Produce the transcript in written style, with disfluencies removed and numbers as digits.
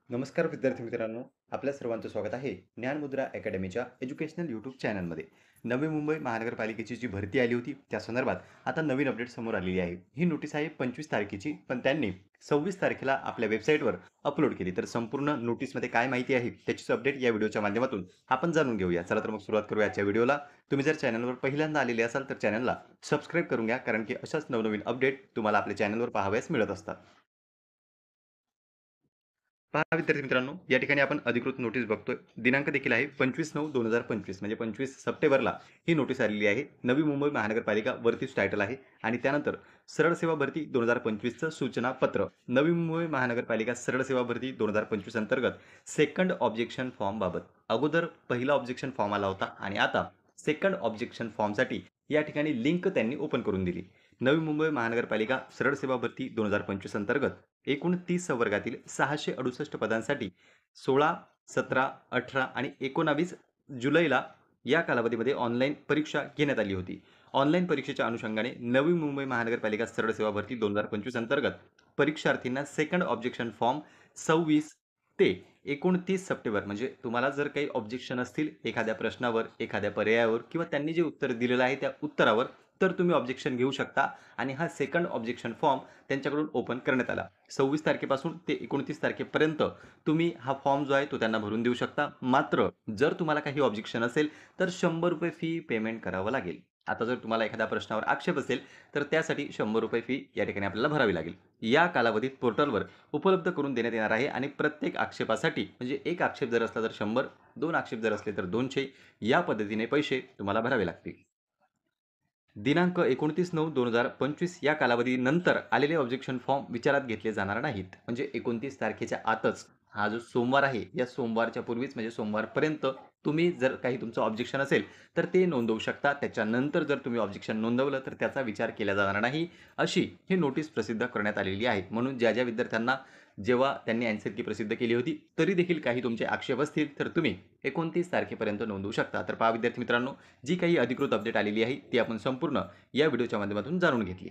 नमस्कार विद्यार्थी मित्रांनो, आपल्या सर्वांचं स्वागत आहे ज्ञानमुद्रा अकॅडमीच्या एज्युकेशनल यूट्यूब चॅनलमध्ये. नवी मुंबई महानगरपालिकेची जी भरती आली होती, त्या संदर्भात आता नवीन अपडेट समोर आलेली आहे. ही नोटीस आहे 25 तारखेची, पण त्यांनी 26 तारखेला आपल्या वेबसाईटवर अपलोड केली. तर संपूर्ण नोटीसमध्ये काय माहिती आहे, त्याचीच अपडेट या व्हिडिओच्या माध्यमातून आपण जाणून घेऊया. चला तर मग सुरुवात करूया आजच्या व्हिडिओला. तुम्ही जर चॅनलवर पहिल्यांदा आलेले असाल, तर चॅनलला सबस्क्राईब करून घ्या, कारण की अशाच नवनवीन अपडेट तुम्हाला आपल्या चॅनलवर पाहावयास मिळत असतात. पहा विद्यार्थी मित्रांनो, या ठिकाणी आपण अधिकृत नोटीस बघतोय. दिनांक देखील आहे 25/9/2025 म्हणजे 25 सप्टेंबरला ही नोटीस आलेली आहे. नवी मुंबई महानगरपालिका वरतीच टायटल आहे आणि त्यानंतर सरळ सेवा भरती 2025चं सूचना पत्र. नवी मुंबई महानगरपालिका सरळ सेवा भरती 2025 अंतर्गत सेकंड ऑब्जेक्शन फॉर्म बाबत. अगोदर पहिला ऑब्जेक्शन फॉर्म आला होता आणि आता सेकंड ऑब्जेक्शन फॉर्मसाठी या ठिकाणी लिंक त्यांनी ओपन करून दिली. नवी मुंबई महानगरपालिका सरळ सेवा भरती 2025 अंतर्गत एकूण 30 संवर्गातील 668 पदांसाठी 16, 17, 18 आणि 19 जुलैला या कालावधीमध्ये ऑनलाईन परीक्षा घेण्यात आली होती. ऑनलाईन परीक्षेच्या अनुषंगाने नवी मुंबई महानगरपालिका सरळ सेवा भरती 2025 अंतर्गत परीक्षार्थींना सेकंड ऑब्जेक्शन फॉर्म 26 ते 29 सप्टेंबर म्हणजे तुम्हाला जर काही ऑब्जेक्शन असतील एखाद्या प्रश्नावर, एखाद्या पर्यायावर किंवा त्यांनी जे उत्तर दिलेलं आहे त्या उत्तरावर, तर तुम्ही ऑब्जेक्शन घेऊ शकता आणि हा सेकंड ऑब्जेक्शन फॉर्म त्यांच्याकडून ओपन करण्यात आला. 26 तारखेपासून ते 29 तारखेपर्यंत तुम्ही हा फॉर्म जो आहे तो त्यांना भरून देऊ शकता. मात्र जर तुम्हाला काही ऑब्जेक्शन असेल तर ₹100 फी पेमेंट करावं लागेल. आता जर तुम्हाला एखाद्या प्रश्नावर आक्षेप असेल तर त्यासाठी ₹100 फी या ठिकाणी आपल्याला भरावी लागेल. या कालावधीत पोर्टलवर उपलब्ध करून देण्यात येणार आहे आणि प्रत्येक आक्षेपासाठी म्हणजे एक आक्षेप जर असला तर 100, 2 आक्षेप जर असले तर 200 या पद्धतीने पैसे तुम्हाला भरावे लागतील. दिनांक 29/9/2025 या कालावधीनंतर आलेले ऑब्जेक्शन फॉर्म विचारात घेतले जाणार नाहीत. म्हणजे 29 तारखेच्या आतच हा जो सोमवार आहे, या सोमवारच्या पूर्वीच म्हणजे सोमवारपर्यंत तुम्ही जर काही तुमचं ऑब्जेक्शन असेल, तर ते नोंदवू शकता. त्याच्यानंतर जर तुम्ही ऑब्जेक्शन नोंदवलं, तर त्याचा विचार केला जाणार नाही, अशी ही नोटीस प्रसिद्ध करण्यात आलेली आहे. म्हणून ज्या विद्यार्थ्यांना जेव्हा त्यांनी ॲन्सर की प्रसिद्ध केली होती, तरी देखील काही तुमचे आक्षेप असतील, तर तुम्ही 29 तारखेपर्यंत नोंदवू शकता. तर पहा विद्यार्थी मित्रांनो, जी काही अधिकृत अपडेट आलेली आहे, ती आपण संपूर्ण या व्हिडिओच्या माध्यमातून जाणून घेतली.